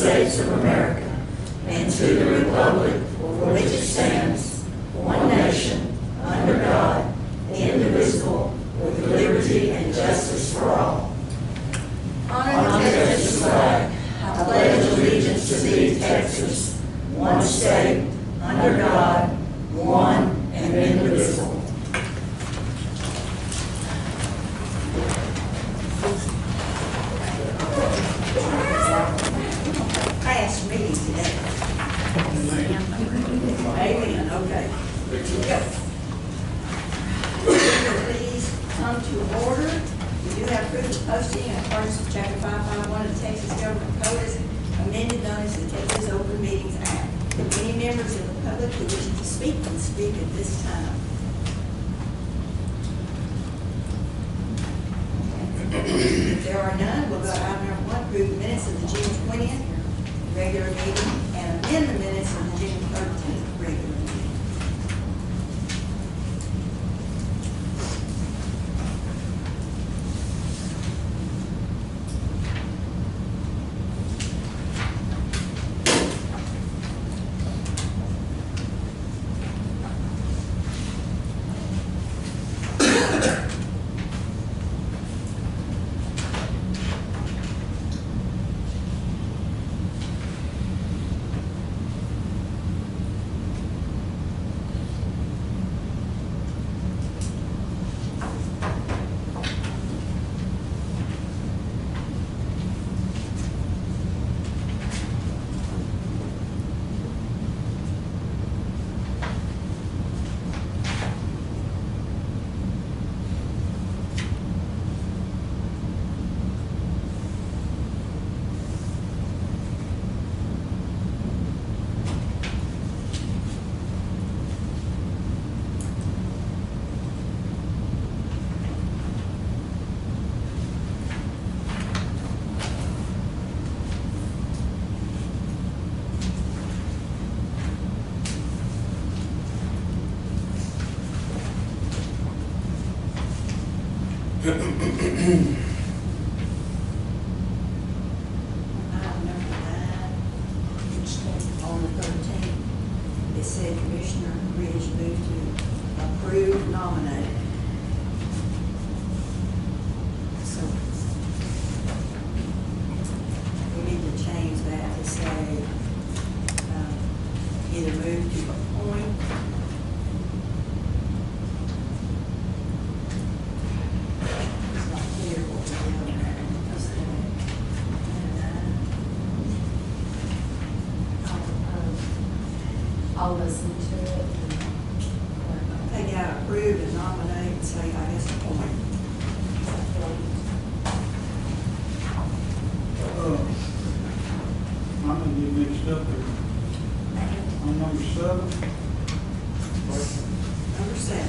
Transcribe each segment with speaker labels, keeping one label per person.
Speaker 1: States of America and to the republic for which it stands, one nation, under God, indivisible, with liberty and justice for all. On Texas flag, I pledge allegiance to thee, Texas, one state, under God, one and indivisible. Fast meeting today. Amen. Okay. Go. Please come to order. We do have proof of posting in accordance with Chapter 551 of the Texas Government Code as amended, known as the Texas Open Meetings Act. Any members of the public who wish to speak can speak at this time. If there are none, we'll go to item number 1, approve the minutes of the June 20th regular meeting and amend the minutes of the June 13th regular meeting. Item number 9, on the 13th, it said Commissioner Ridge moved to approve nominate. So we need to change that to say either move to appoint
Speaker 2: I'll listen to it.
Speaker 1: take out approve and nominate and say, I guess, appoint.
Speaker 3: I'm gonna get mixed up here. On number 7.
Speaker 1: Number 7.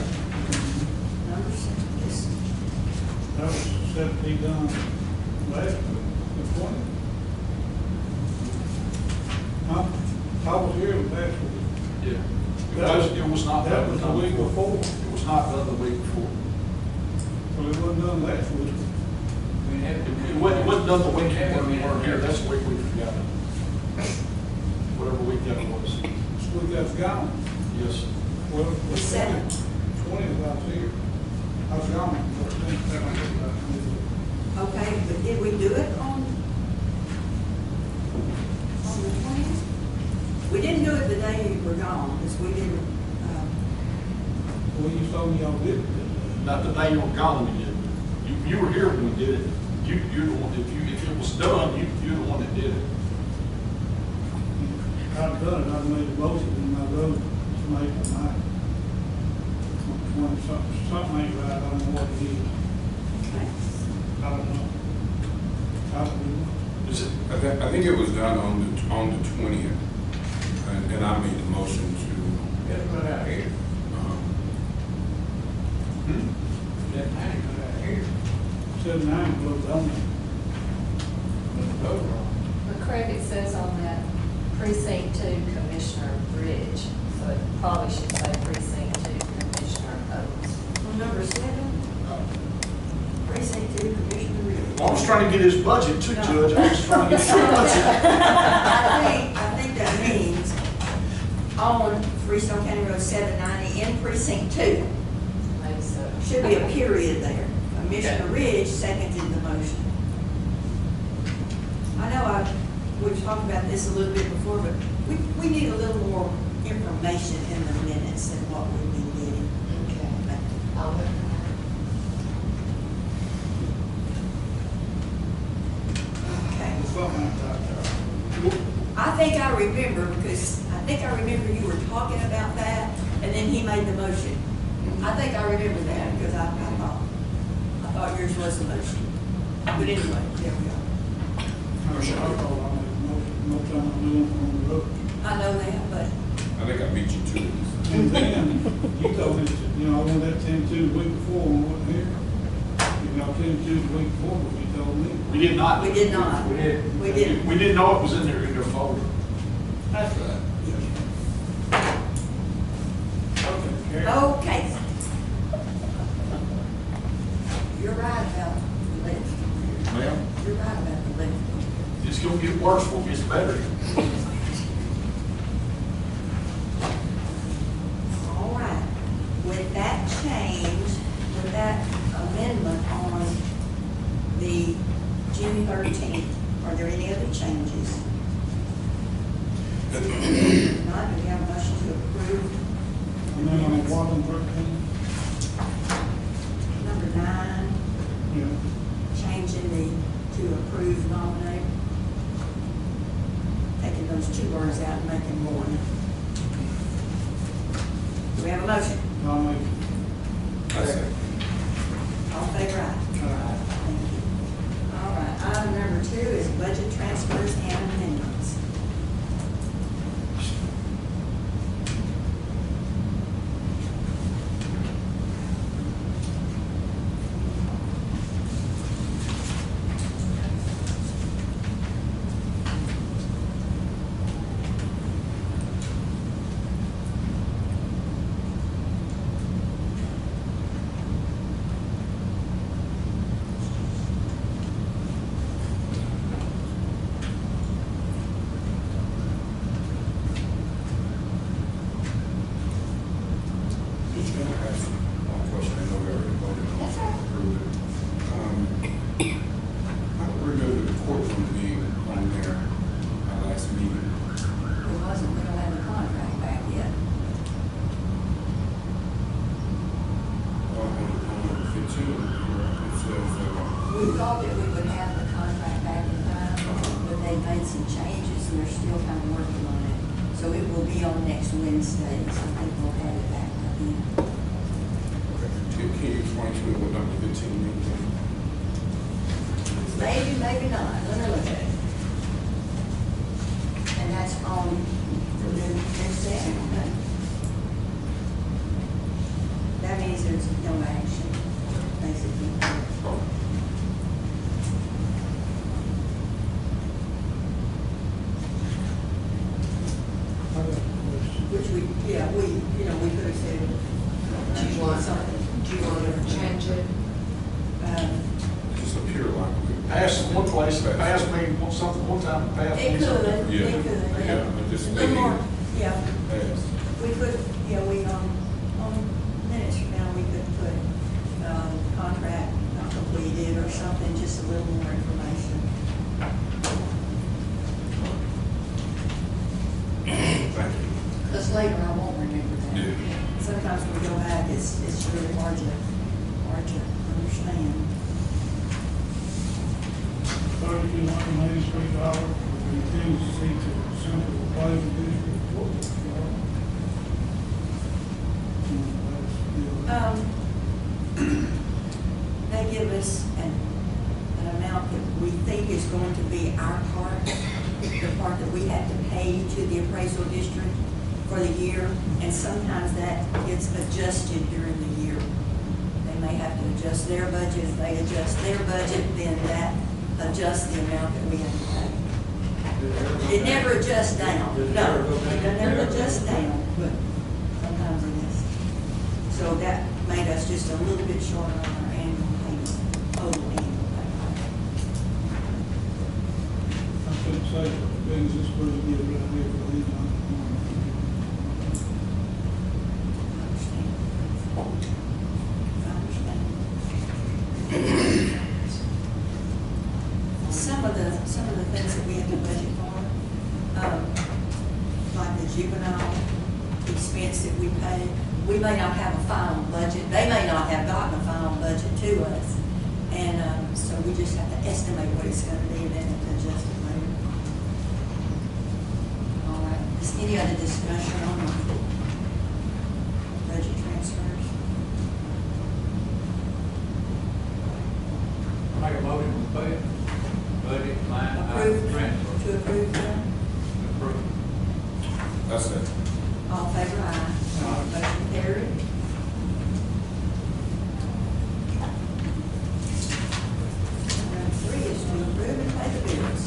Speaker 1: Number 7, yes.
Speaker 3: That was set to be done last week, the 20th. Huh? I was here last week.
Speaker 4: Yeah. It was not
Speaker 3: That
Speaker 4: done
Speaker 3: was the week before.
Speaker 4: It was not done the week before.
Speaker 3: Well, it wasn't done last week.
Speaker 4: It wasn't done the week before we weren't here. That's the week we forgot it. Whatever week that was.
Speaker 3: This week that's gone.
Speaker 4: Yes.
Speaker 3: Well,
Speaker 1: The 7th.
Speaker 3: 20th I was here. I was gone.
Speaker 1: Okay, but did we do it on the 20th? We didn't do it the day you were gone, because we didn't,
Speaker 3: Well, you told me y'all did it.
Speaker 4: Not the day you were gone, we did. You were here when we did it. You're the one, if it was done, you're the one that did it.
Speaker 3: I've done it, I've made a motion in my road, it's made tonight. When something ain't right, I don't know what it is. I don't know. I don't know.
Speaker 4: Is it?
Speaker 5: I think it was done on the 20th, and I made the motion to
Speaker 6: Get it out here. That tank out here.
Speaker 3: 7-9 closed on it.
Speaker 6: Vote wrong.
Speaker 2: But Craig, it says on that precinct 2 Commissioner Bridge, so it probably should say precinct 2 Commissioner Oates.
Speaker 1: on number 7, precinct 2, Commissioner Ridge.
Speaker 4: I was trying to get his budget too, Judge. I was trying to get your budget.
Speaker 1: I think that means on Freestone County Road 790 in precinct 2,
Speaker 2: Maybe so.
Speaker 1: should be a period there. Commissioner Ridge seconded the motion. I know we've talked about this a little bit before, but we need a little more information in the minutes than what we've been getting.
Speaker 2: Okay. I'll look at
Speaker 1: Okay.
Speaker 3: It's something like that.
Speaker 1: I think I remember, because I think I remember you were talking about that, and then he made the motion. I think I remember that, because I thought yours was the motion. But anyway, there we go.
Speaker 3: I thought I made a motion, no time to do it on the road.
Speaker 1: I know that, but
Speaker 5: I think I beat you to it.
Speaker 3: And then, you told me, you know, I wanted that 10-2 the week before, and I wasn't here. You got 10-2 the week before, but you told me.
Speaker 4: We did not.
Speaker 1: we did not.
Speaker 4: We did.
Speaker 1: We didn't.
Speaker 4: We didn't know it was in their folder.
Speaker 3: That's right.
Speaker 6: Okay, Carrie.
Speaker 1: Okay. You're right about the left.
Speaker 4: Ma'am,
Speaker 1: You're right about the left.
Speaker 4: it's gonna get worse before it gets better.
Speaker 1: All right. With that change, with that amendment on the June 13th, are there any other changes? Not, do we have a motion to approve?
Speaker 3: And then on Walton 13,
Speaker 1: Number 9,
Speaker 3: yeah.
Speaker 1: changing the to approve nominate. Taking those 2 words out and making one. Do we have a motion?
Speaker 3: I'll make it.
Speaker 5: I say,
Speaker 1: All in favor, aye. Thank you. All right, item number 2 is budget transfers and amendments.
Speaker 5: just gonna ask one question, I know we already voted on it, approved it. How did we go to the courtroom being on there, our last meeting?
Speaker 1: It wasn't, we don't have the contract back yet.
Speaker 5: On 15, it says,
Speaker 1: We thought that we would have the contract back in time, but they made some changes and they're still kind of working on it. So it will be on next Wednesday, so I think we'll have it back by then.
Speaker 5: can you explain to me what number 15 means?
Speaker 1: Maybe, maybe not, let me look at it. And that's on the new set, okay? That means there's no action, basically. Which we, yeah, we could have said,
Speaker 2: Do you want
Speaker 1: something.
Speaker 2: Do you want to change it?
Speaker 5: Just a pure line.
Speaker 4: Passed one place, passed me something one time, passed
Speaker 1: It
Speaker 4: me
Speaker 1: could,
Speaker 4: something.
Speaker 5: Yeah,
Speaker 1: it could,
Speaker 5: yeah, I just
Speaker 1: A little more,
Speaker 5: maybe-
Speaker 1: yeah,
Speaker 5: Passed.
Speaker 1: we could, yeah, on minutes from now, we could put, contract not completed or something, just a little more information.
Speaker 5: Thank you.
Speaker 1: Because later I won't remember that.
Speaker 5: Yeah.
Speaker 1: Sometimes when we go back, it's really hard to understand.
Speaker 3: $3,283 for contingency to Central Plaza District Court.
Speaker 1: They give us an amount that we think is going to be our part, the part that we have to pay to the appraisal district for the year, and sometimes that gets adjusted during the year. They may have to adjust their budget. If they adjust their budget, then that adjusts the amount that we have to pay. It never adjusts down. No, it never adjusts down, but sometimes it is. So that made us just a little bit short on our annual payment, total annual payment.
Speaker 3: things that's supposed to be a good idea for these.
Speaker 1: I understand. Some of the things that we have to budget for, like the juvenile expense that we pay, we may not have a final budget. They may not have gotten a final budget to us. And so we just have to estimate what it's going to be and then adjust it later. All right. Is any other discussion on the budget transfers?
Speaker 6: Make a motion to pay budget line item transfer.
Speaker 1: To approve them?
Speaker 6: Approve.
Speaker 5: That's it.
Speaker 1: All in favor, aye. Motion carried. Number 3 is to approve and pay the bills.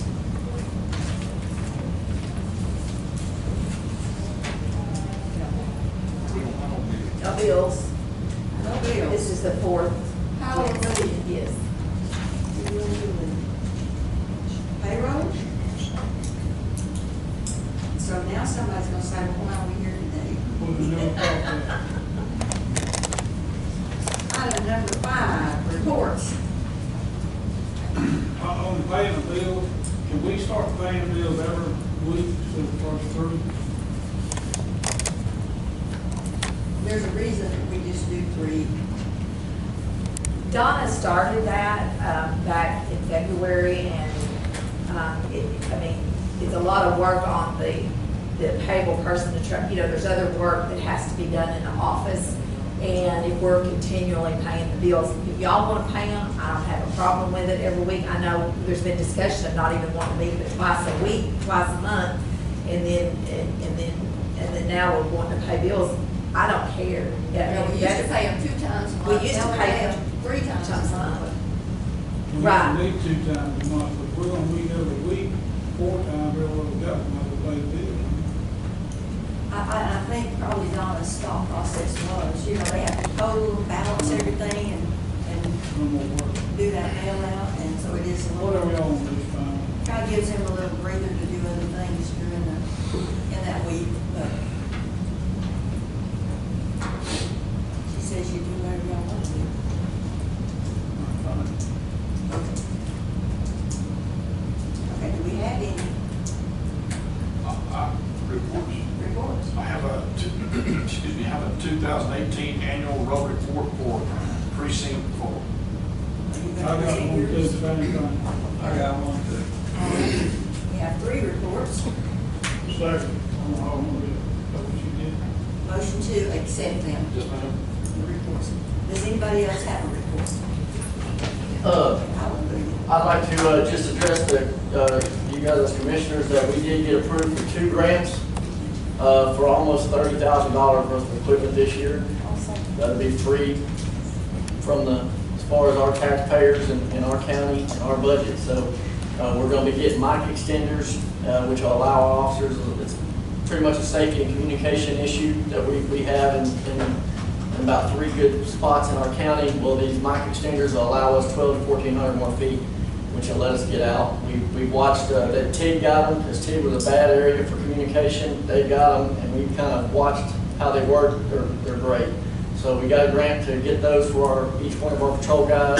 Speaker 2: No bills.
Speaker 1: No bills.
Speaker 2: This is the fourth.
Speaker 1: Hallelujah.
Speaker 2: Yes.
Speaker 1: Payroll? So now somebody's gonna say, well, why are we here today?
Speaker 3: Put a new call
Speaker 1: Item number 5, reports.
Speaker 3: on paying the bills, can we start paying bills every week instead of the first 3?
Speaker 1: There's a reason that we just do 3.
Speaker 2: Donna started that back in February, and it's a lot of work on the payable person to try, there's other work that has to be done in the office. And if we're continually paying the bills, if y'all want to pay them, I don't have a problem with it every week. I know there's been discussion of not even wanting to meet but twice a week, twice a month, and then now we're wanting to pay bills. I don't care. Yeah,
Speaker 1: We used to pay them 2 times a month.
Speaker 2: We used to
Speaker 1: Now
Speaker 2: pay
Speaker 1: pay
Speaker 2: them
Speaker 1: 3 times a month.
Speaker 3: We
Speaker 2: Right.
Speaker 3: don't need 2 times a month, but we're gonna meet every week, 4 times every other government to pay bills.
Speaker 1: I think probably Donna's thought process was, they have to total, balance everything and
Speaker 3: No more work.
Speaker 1: do that mail out, and so it is a
Speaker 3: Whatever
Speaker 1: little,
Speaker 3: y'all want this time.
Speaker 1: kind of gives them a little breather to do other things in that week, but she says you do whatever y'all want to do. Okay, do we have any
Speaker 4: Reports.
Speaker 1: reports?
Speaker 4: I have a 2018 annual road report for precinct 4.
Speaker 1: Are you
Speaker 3: I
Speaker 1: gonna
Speaker 3: got
Speaker 1: present
Speaker 3: one too,
Speaker 1: yours?
Speaker 3: same thing.
Speaker 5: I got one too.
Speaker 1: We have 3 reports.
Speaker 3: Second, I don't know how I'm gonna do it, that's what you did.
Speaker 1: Motion to accept them,
Speaker 4: Yes, ma'am.
Speaker 1: the reports. Does anybody else have a report? Hallelujah.
Speaker 7: I'd like to just address you guys as commissioners that we did get approved for 2 grants for almost $30,000 worth of equipment this year. That'll be free from as far as our taxpayers in our county and our budget. So we're going to be getting mic extenders, which will allow our officers, it's pretty much a safety and communication issue that we have in about 3 good spots in our county. Well, these mic extenders will allow us 1,200 to 1,400 more feet, which will let us get out. We watched that TIG got them, because TIG was a bad area for communication. They got them, and we kind of watched how they work. They're great. So we got a grant to get those for each one of our patrol guys.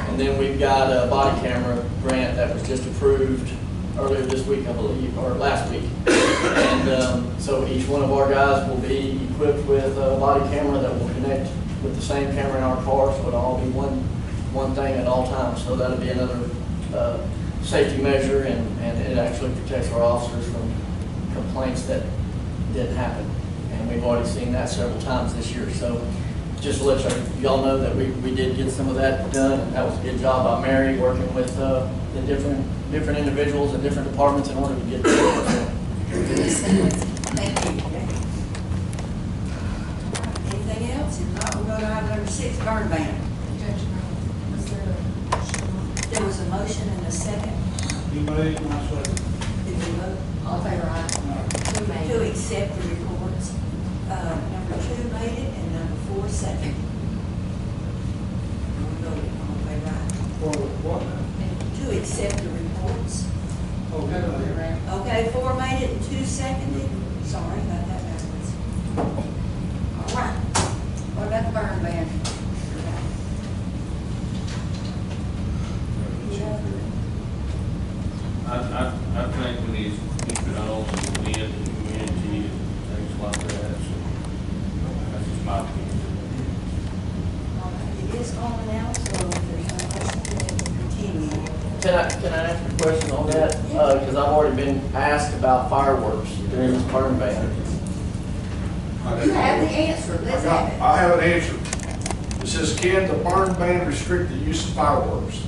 Speaker 7: And then we've got a body camera grant that was just approved earlier this week, I believe, or last week. And so each one of our guys will be equipped with a body camera that will connect with the same camera in our car, so it'll all be one thing at all times. So that'll be another safety measure, and it actually protects our officers from complaints that didn't happen. And we've already seen that several times this year. So just to let y'all know that we did get some of that done, and that was a good job by Mary working with the different individuals and different departments in order to get that.
Speaker 1: Thank you. Anything else? If not, we'll go to item number 6, burn ban. There was a motion and a second.
Speaker 3: You made, and I second.
Speaker 1: Did we vote? All in favor, aye.
Speaker 2: Who made
Speaker 1: To
Speaker 2: it?
Speaker 1: accept the reports. Number 2 made it and number 4 second. We voted, all in favor, aye.
Speaker 3: For what now?
Speaker 1: To accept the reports. Okay, 4 made it and 2 seconded. Sorry about that backwards. All right. What about the burn ban?
Speaker 6: I think we need to keep it on the wind, community, and things like that, so that's just my opinion.
Speaker 1: All right, it is on now, so if there's no question, then we'll continue.
Speaker 7: Can I ask a question on that? Because I've already been asked about fireworks during this burn ban.
Speaker 1: You have the answer, let's have it.
Speaker 5: I have an answer. It says, can the burn ban restrict the use of fireworks?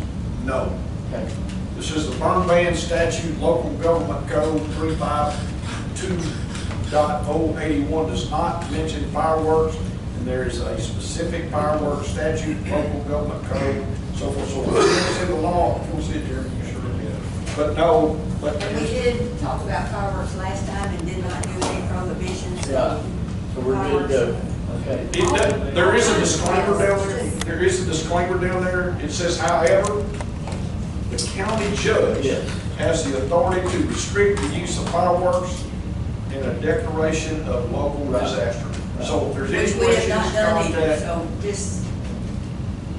Speaker 5: No.
Speaker 7: Okay.
Speaker 5: This is the burn ban statute, local government code 352.081 does not mention fireworks, and there is a specific fireworks statute, local government code, so forth, so forth. It's in the law, if you'll sit here, you sure did. But no, but.
Speaker 1: And we did talk about fireworks last time and did not do any prohibitions.
Speaker 7: Yeah. So we're good to go. Okay.
Speaker 5: There is a disclaimer down there. There is a disclaimer down there. It says, however, the county judge
Speaker 7: Yes.
Speaker 5: has the authority to restrict the use of fireworks in a declaration of local disaster. So if there's
Speaker 1: Which
Speaker 5: any
Speaker 1: we have
Speaker 5: questions,
Speaker 1: not done either,
Speaker 5: contact
Speaker 1: so just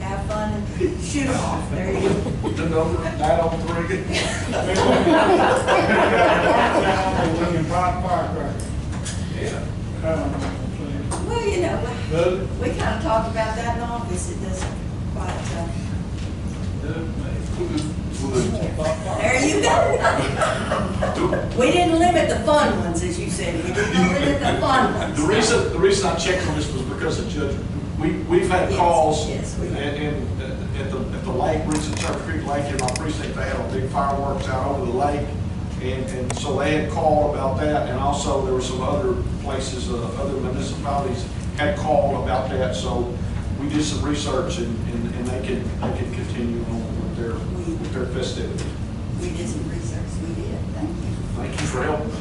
Speaker 1: have fun and shoot off. There you go.
Speaker 5: the number 903.
Speaker 3: We can buy firecrackers.
Speaker 5: Yeah.
Speaker 1: Well, you know, we kind of talked about that in office. It doesn't quite, there you go. We didn't limit the fun ones, as you said. We didn't limit the fun ones.
Speaker 5: The reason I checked on this was because of Judge, we've had
Speaker 1: Yes,
Speaker 5: calls
Speaker 1: yes, we have.
Speaker 5: at the lake, Richard Turf Creek Lake in my precinct, they had a big fireworks out over the lake. And so they had called about that, and also there were some other places, other municipalities had called about that. So we did some research and they can continue on with their festivities.
Speaker 1: We did some research. We did. Thank you.
Speaker 5: Thank you for helping me.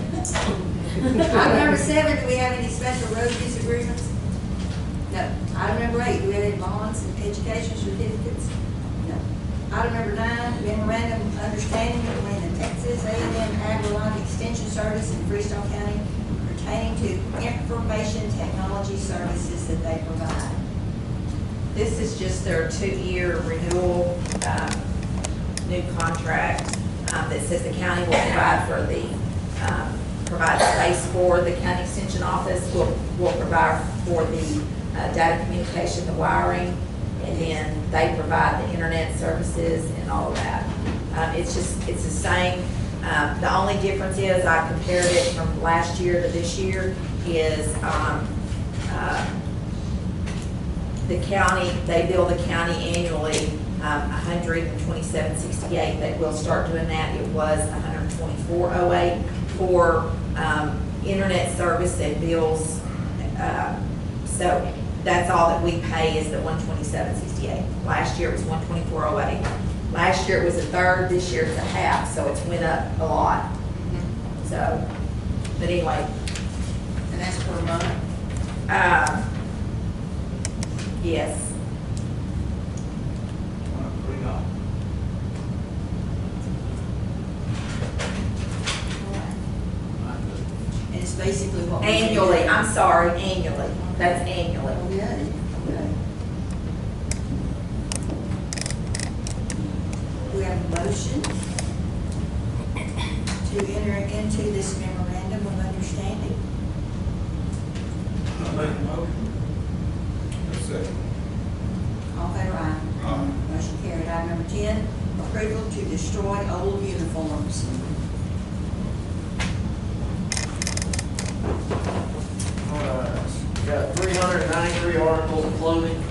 Speaker 1: Item number 7, do we have any special road use agreements? No. Item number 8, do we have any bonds and education certificates? No. Item number 9, memorandum of understanding between the Texas A&M AgriLife Extension Service and Freestone County pertaining to information technology services that they provide.
Speaker 2: This is just their 2-year renewal, new contract, that says the county will provide space for the county extension office, will provide for the data communication, the wiring, and then they provide the internet services and all of that. It's the same. The only difference is I compared it from last year to this year is, the county, they bill the county annually, $127.68. They will start doing that. It was $124.08 for, internet service and bills. So that's all that we pay is the $127.68. Last year it was $124.08. Last year it was a third, this year it's a half, so it's went up a lot. So, but anyway.
Speaker 1: And that's per month?
Speaker 2: Yes.
Speaker 1: And it's basically what we do.
Speaker 2: Annually, I'm sorry, annually. That's annually.
Speaker 1: Okay, okay. We have a motion to enter into this memorandum of understanding.
Speaker 3: I make a motion.
Speaker 1: All in favor, aye. Motion carried. Item number 10, approval to destroy old uniforms.
Speaker 7: Got 393 articles of clothing.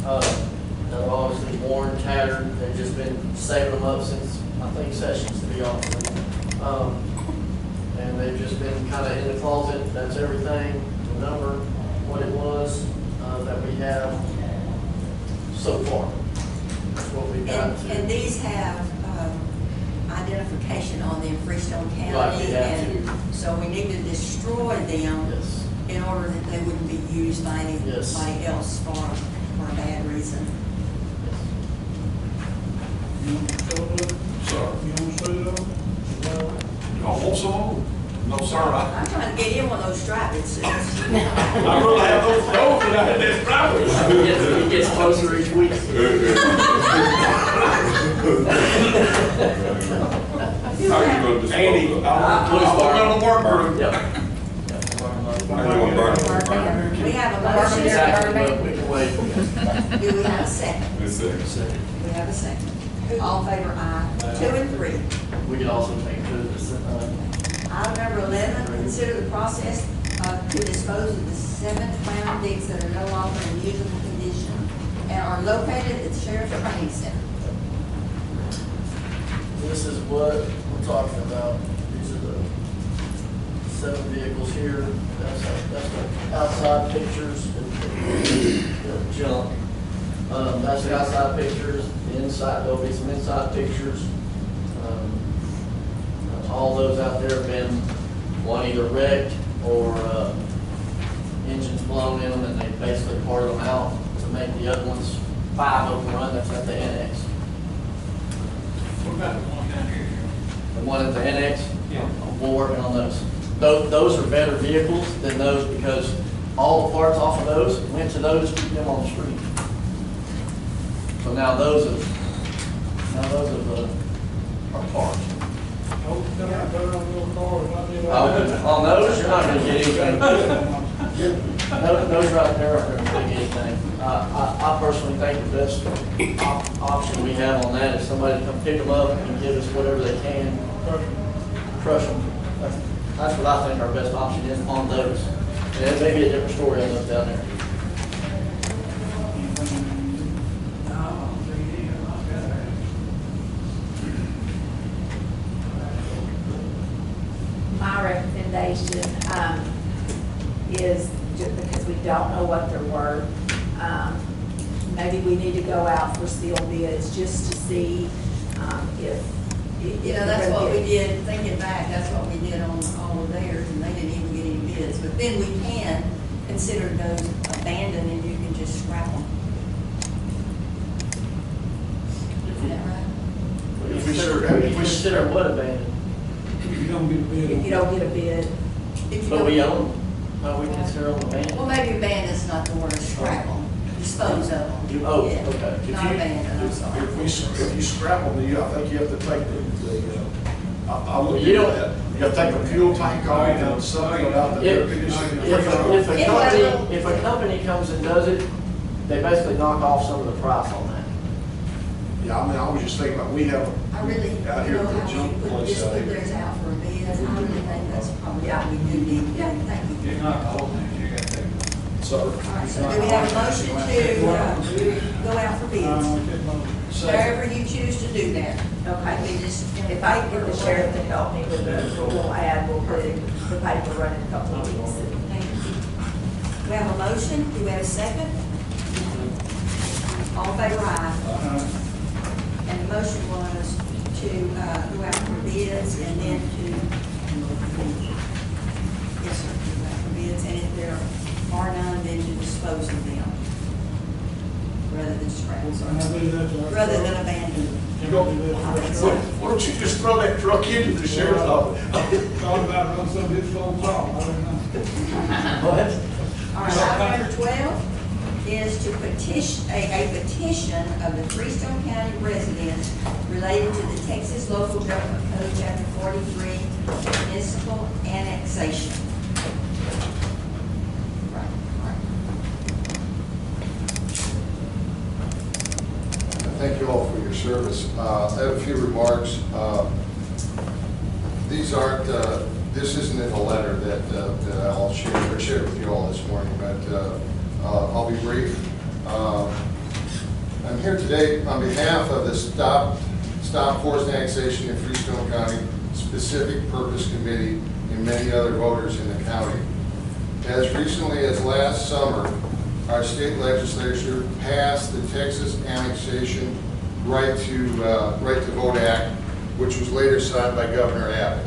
Speaker 7: That are obviously worn, tattered. They've just been saving them up since, I think, sessions, to be honest with you. And they've just been kind of in the closet. That's everything, the number, what it was, that we have so far. That's what we've got to.
Speaker 1: And these have identification on them, Freestone
Speaker 7: Right,
Speaker 1: County.
Speaker 7: we have
Speaker 1: And so we need to destroy them
Speaker 7: Yes.
Speaker 1: in order that they wouldn't be used by
Speaker 7: Yes.
Speaker 1: anybody else for a bad reason.
Speaker 3: You want to start with it?
Speaker 5: Sorry.
Speaker 3: You want to put it on?
Speaker 5: Y'all want some more? No, sir, I
Speaker 1: I'm trying to get in one of those striped suits.
Speaker 5: I really have those goals that I had this driveway.
Speaker 7: It gets closer each week.
Speaker 8: How you gonna dispose
Speaker 5: Andy,
Speaker 8: of it?
Speaker 5: I'm gonna work group.
Speaker 7: Yep.
Speaker 8: How you gonna burn it?
Speaker 1: We have a motion.
Speaker 7: Exactly, but we can wait.
Speaker 1: Do we have a second?
Speaker 8: It's a-
Speaker 1: We have a second. All in favor, aye. 2 and 3.
Speaker 7: We can also take this,
Speaker 1: Item number 11, consider the process to dispose of the 7 clown digs that are no longer in usable condition and are located at the Sheriff's Training Center.
Speaker 7: this is what we're talking about. These are the 7 vehicles here. That's the outside pictures, the junk. That's the outside pictures, the inside, there'll be some inside pictures. All those out there have been, one either wrecked or engines blown in them, and they basically parted them out to make the other ones, 5 of them run. That's at the annex.
Speaker 4: What about the one down here?
Speaker 7: The one at the annex,
Speaker 4: Yeah.
Speaker 7: we're working on those. Those are better vehicles than those because all the parts off of those went to those, keep them on the street. So now those are parts.
Speaker 3: Oh, can I put it on your car?
Speaker 7: On those, you're not gonna get anything. Those right there aren't gonna get anything. I personally think the best option we have on that is somebody to come pick them up and give us whatever they can, crush them. That's what I think our best option is on those. And it may be a different story on those down there.
Speaker 2: My recommendation, is just because we don't know what they're worth, maybe we need to go out for sealed bids just to see, if.
Speaker 1: You know, that's what we did, thinking back, that's what we did on all of theirs, and they didn't even get any bids. But then we can consider those abandoned, and you can just scrap them. Is that right?
Speaker 5: If we
Speaker 7: Consider what abandoned,
Speaker 3: You don't get a bid.
Speaker 2: If you don't get a bid,
Speaker 1: If you
Speaker 7: but
Speaker 1: don't-
Speaker 7: we own them. How we consider them abandoned?
Speaker 1: Well, maybe abandoned's not the word, scrap them, dispose of them.
Speaker 7: Oh,
Speaker 1: Yeah,
Speaker 7: okay.
Speaker 5: If
Speaker 1: Not
Speaker 5: you-
Speaker 1: abandoned, I'm sorry.
Speaker 5: If you scrap them, I think you have to take I look
Speaker 7: You
Speaker 5: at
Speaker 7: don't-
Speaker 5: that. You have to take the fuel tank off and something about the air conditioning.
Speaker 7: If a company comes and does it, they basically knock off some of the price on that.
Speaker 5: Yeah, I mean, I was just thinking about, we have
Speaker 1: I really, you know,
Speaker 5: out here at the
Speaker 1: how
Speaker 5: junk
Speaker 1: we put,
Speaker 5: place
Speaker 1: just
Speaker 5: out
Speaker 1: put
Speaker 5: here.
Speaker 1: theirs out for a bid, I really think that's probably
Speaker 2: Yeah.
Speaker 1: what we do need. Yeah, thank you.
Speaker 4: It's not the whole thing, you gotta take it.
Speaker 5: So,
Speaker 1: All right, so do we have a motion to go out for bids? However you choose to do that.
Speaker 2: okay,
Speaker 1: We just,
Speaker 2: if I can get the sheriff to help me with the, we'll add, we'll put the paper running a couple of weeks.
Speaker 1: Thank you. We have a motion, do we have a second? All in favor, aye. And the motion was to go out for bids and then to, yes, sir, go out for bids, and if there are none, then to dispose of them, rather than scrap, rather than abandon them.
Speaker 5: you go, why don't you just throw that truck into the sheriff's office?
Speaker 3: Thought about running some of his old salt, I don't know.
Speaker 7: What?
Speaker 1: All right, item number 12 is to petition, a petition of the Freestone County residents related to the Texas Local Government Code, Chapter 43, municipal annexation.
Speaker 9: Thank you all for your service. I have a few remarks. These aren't, this isn't in the letter that I'll share with you all this morning, but I'll be brief. I'm here today on behalf of the Stop Forced Annexation in Freestone County Specific Purpose Committee and many other voters in the county. As recently as last summer, our state legislature passed the Texas Annexation Right to Vote Act, which was later signed by Governor Abbott.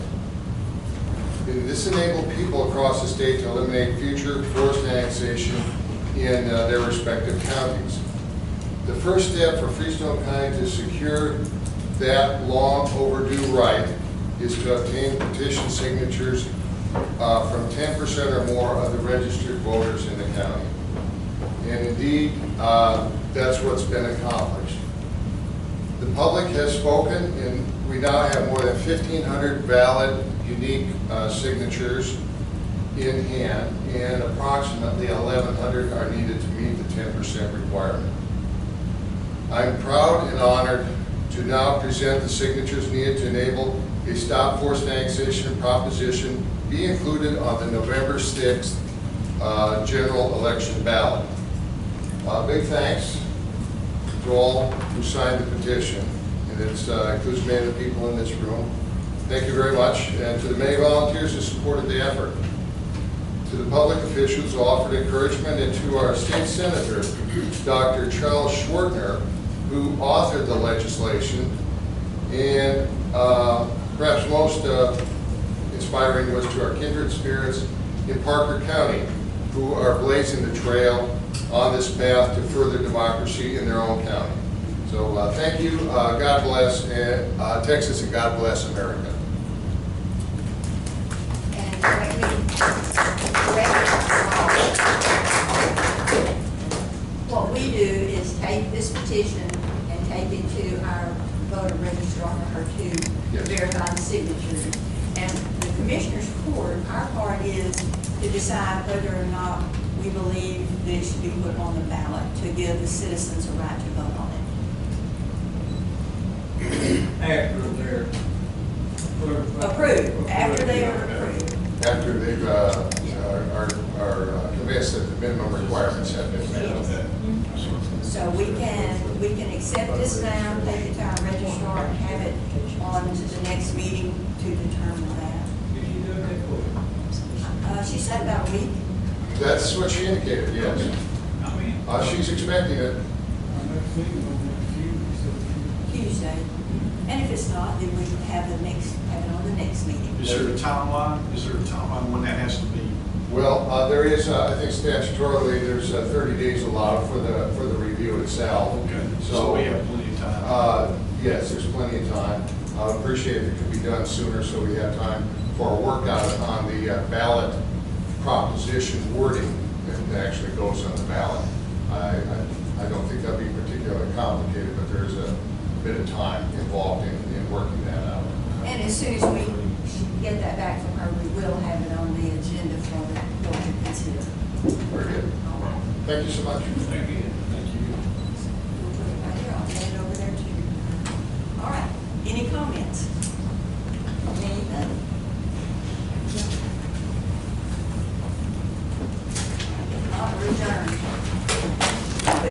Speaker 9: And this enabled people across the state to eliminate future forced annexation in their respective counties. The first step for Freestone County to secure that long overdue right is to obtain petition signatures from 10% or more of the registered voters in the county. And indeed, that's what's been accomplished. The public has spoken, and we now have more than 1,500 valid, unique signatures in hand, and approximately 1,100 are needed to meet the 10% requirement. I'm proud and honored to now present the signatures needed to enable a stop forced annexation proposition be included on the November 6th general election ballot. Big thanks to all who signed the petition, and it includes many of the people in this room. Thank you very much, and to the many volunteers who supported the effort. To the public officials who offered encouragement, and to our state senator, Dr. Charles Schwartner, who authored the legislation, and perhaps most inspiring was to our kindred spirits in Parker County, who are blazing the trail on this path to further democracy in their own county. So thank you, God bless Texas, and God bless America.
Speaker 1: And let me what we do is take this petition and take it to our voter registrar or to
Speaker 9: Yes.
Speaker 1: verify the signatures. And the commissioner's court, our part is to decide whether or not we believe that it should be put on the ballot to give the citizens a right to vote on it.
Speaker 3: After they're
Speaker 1: Approved, after they are approved.
Speaker 9: After they've are convinced that the minimum requirements have been met.
Speaker 1: So we can accept this now, take it to our registrar and have it on to the next meeting to determine that. She said about a week.
Speaker 9: That's what she indicated, yes. She's expecting it.
Speaker 3: our next meeting on
Speaker 1: Tuesday. And if it's not, then we can have it on the next meeting.
Speaker 5: Is there a timeline? Is there a timeline when that has to be?
Speaker 9: Well, there is, I think statutorily, there's 30 days allowed for the review itself.
Speaker 5: Okay, so we have plenty of time.
Speaker 9: Yes, there's plenty of time. I would appreciate if it could be done sooner so we have time for a workout on the ballot proposition wording that actually goes on the ballot. I don't think that'd be particularly complicated, but there's a bit of time involved in working that out.
Speaker 1: And as soon as we get that back from her, we will have it on the agenda for the board to consider.
Speaker 9: Very good.
Speaker 1: All right.
Speaker 9: Thank you so much.
Speaker 4: Thank you.
Speaker 1: We'll put it right here. I'll hand it over there too. All right. Any comments? Anything? Not adjourned.